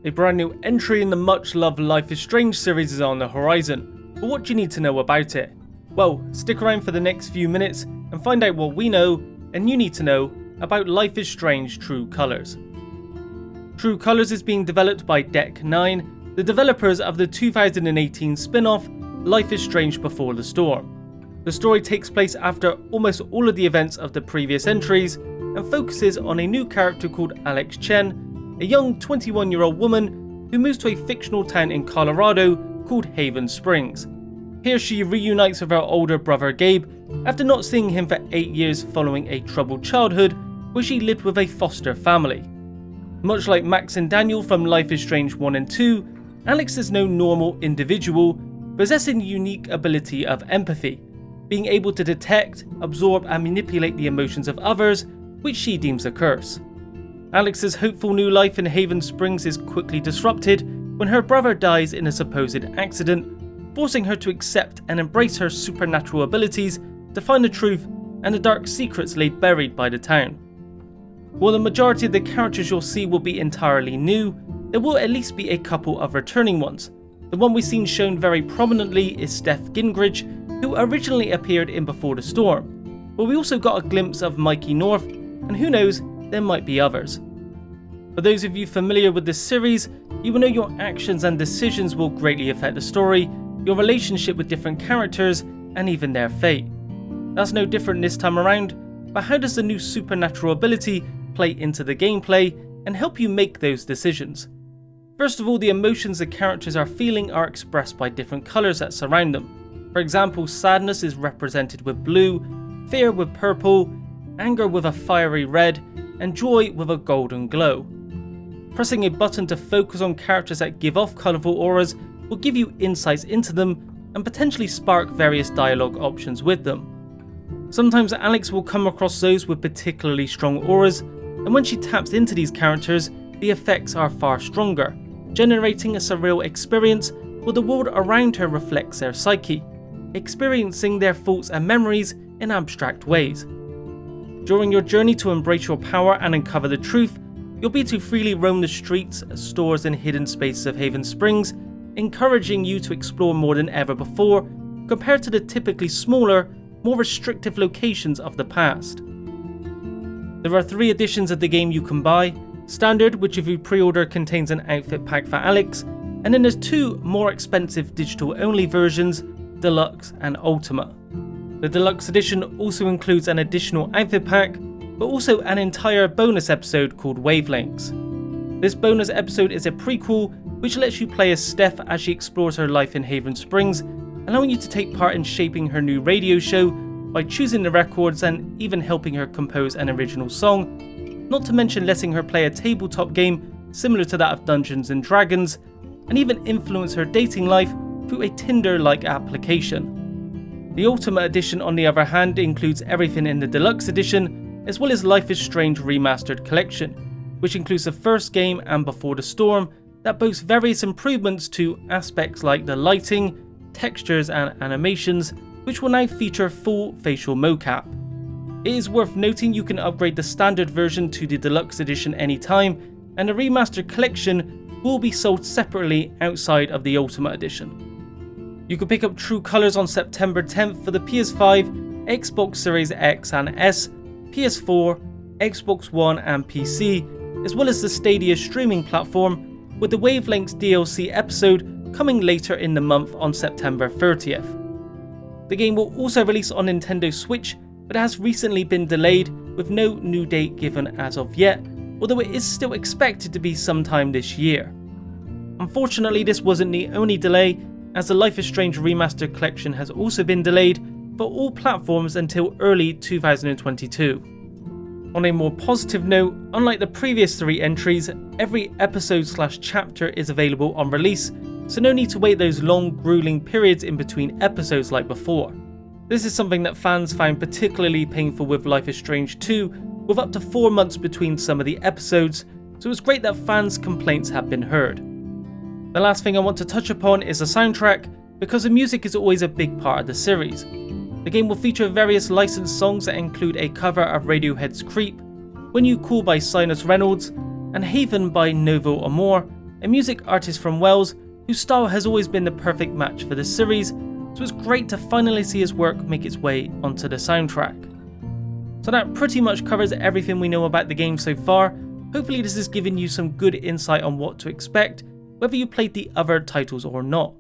A brand new entry in the much-loved Life is Strange series is on the horizon, but what do you need to know about it? Well, stick around for the next few minutes and find out what we know and you need to know about Life is Strange True Colors. True Colors is being developed by Deck 9, the developers of the 2018 spin-off Life is Strange Before the Storm. The story takes place after almost all of the events of the previous entries and focuses on a new character called Alex Chen, a young 21-year-old woman who moves to a fictional town in Colorado called Haven Springs. Here she reunites with her older brother Gabe after not seeing him for 8 years following a troubled childhood where she lived with a foster family. Much like Max and Daniel from Life is Strange 1 and 2, Alex is no normal individual, possessing the unique ability of empathy, being able to detect, absorb and manipulate the emotions of others, which she deems a curse. Alex's hopeful new life in Haven Springs is quickly disrupted when her brother dies in a supposed accident, forcing her to accept and embrace her supernatural abilities to find the truth and the dark secrets laid buried by the town. While the majority of the characters you'll see will be entirely new, there will at least be a couple of returning ones. The one we've seen shown very prominently is Steph Gingrich, who originally appeared in Before the Storm, but we also got a glimpse of Mikey North, and who knows, there might be others. For those of you familiar with this series, you will know your actions and decisions will greatly affect the story, your relationship with different characters, and even their fate. That's no different this time around, but how does the new supernatural ability play into the gameplay and help you make those decisions? First of all, the emotions the characters are feeling are expressed by different colours that surround them. For example, sadness is represented with blue, fear with purple, anger with a fiery red, and joy with a golden glow. Pressing a button to focus on characters that give off colourful auras will give you insights into them and potentially spark various dialogue options with them. Sometimes Alex will come across those with particularly strong auras, and when she taps into these characters, the effects are far stronger, generating a surreal experience where the world around her reflects their psyche, experiencing their thoughts and memories in abstract ways. During your journey to embrace your power and uncover the truth, you'll be to freely roam the streets, stores and hidden spaces of Haven Springs, encouraging you to explore more than ever before, compared to the typically smaller, more restrictive locations of the past. There are 3 editions of the game you can buy: Standard, which if you pre-order contains an outfit pack for Alex, and then there's 2 more expensive digital-only versions, Deluxe and Ultima. The Deluxe edition also includes an additional outfit pack, but also an entire bonus episode called Wavelengths. This bonus episode is a prequel which lets you play as Steph as she explores her life in Haven Springs, allowing you to take part in shaping her new radio show by choosing the records and even helping her compose an original song, not to mention letting her play a tabletop game similar to that of Dungeons & Dragons, and even influence her dating life through a Tinder-like application. The Ultimate Edition, on the other hand, includes everything in the Deluxe Edition, as well as Life is Strange Remastered Collection, which includes the first game and Before the Storm, that boasts various improvements to aspects like the lighting, textures and animations, which will now feature full facial mocap. It is worth noting you can upgrade the standard version to the Deluxe Edition anytime, and the Remastered Collection will be sold separately outside of the Ultimate Edition. You can pick up True Colors on September 10th for the PS5, Xbox Series X and S, PS4, Xbox One and PC, as well as the Stadia streaming platform, with the Wavelengths DLC episode coming later in the month on September 30th. The game will also release on Nintendo Switch, but has recently been delayed with no new date given as of yet, although it is still expected to be sometime this year. Unfortunately, this wasn't the only delay, as the Life is Strange Remastered Collection has also been delayed for all platforms until early 2022. On a more positive note, unlike the previous 3 entries, every episode/chapter is available on release, so no need to wait those long, grueling periods in between episodes like before. This is something that fans found particularly painful with Life is Strange 2, with up to 4 months between some of the episodes, so it's great that fans' complaints have been heard. The last thing I want to touch upon is the soundtrack, because the music is always a big part of the series. The game will feature various licensed songs that include a cover of Radiohead's Creep, When You Call by Sinus Reynolds, and Haven by Novo Amor, a music artist from Wales whose style has always been the perfect match for this series, so it's great to finally see his work make its way onto the soundtrack. So that pretty much covers everything we know about the game so far. Hopefully this has given you some good insight on what to expect, whether you played the other titles or not.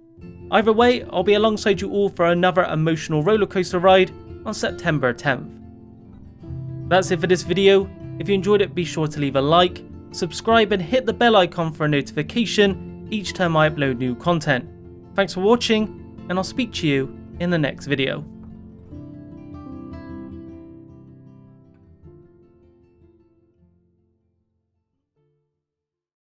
Either way, I'll be alongside you all for another emotional rollercoaster ride on September 10th. That's it for this video. If you enjoyed it, be sure to leave a like, subscribe and hit the bell icon for a notification each time I upload new content. Thanks for watching, and I'll speak to you in the next video.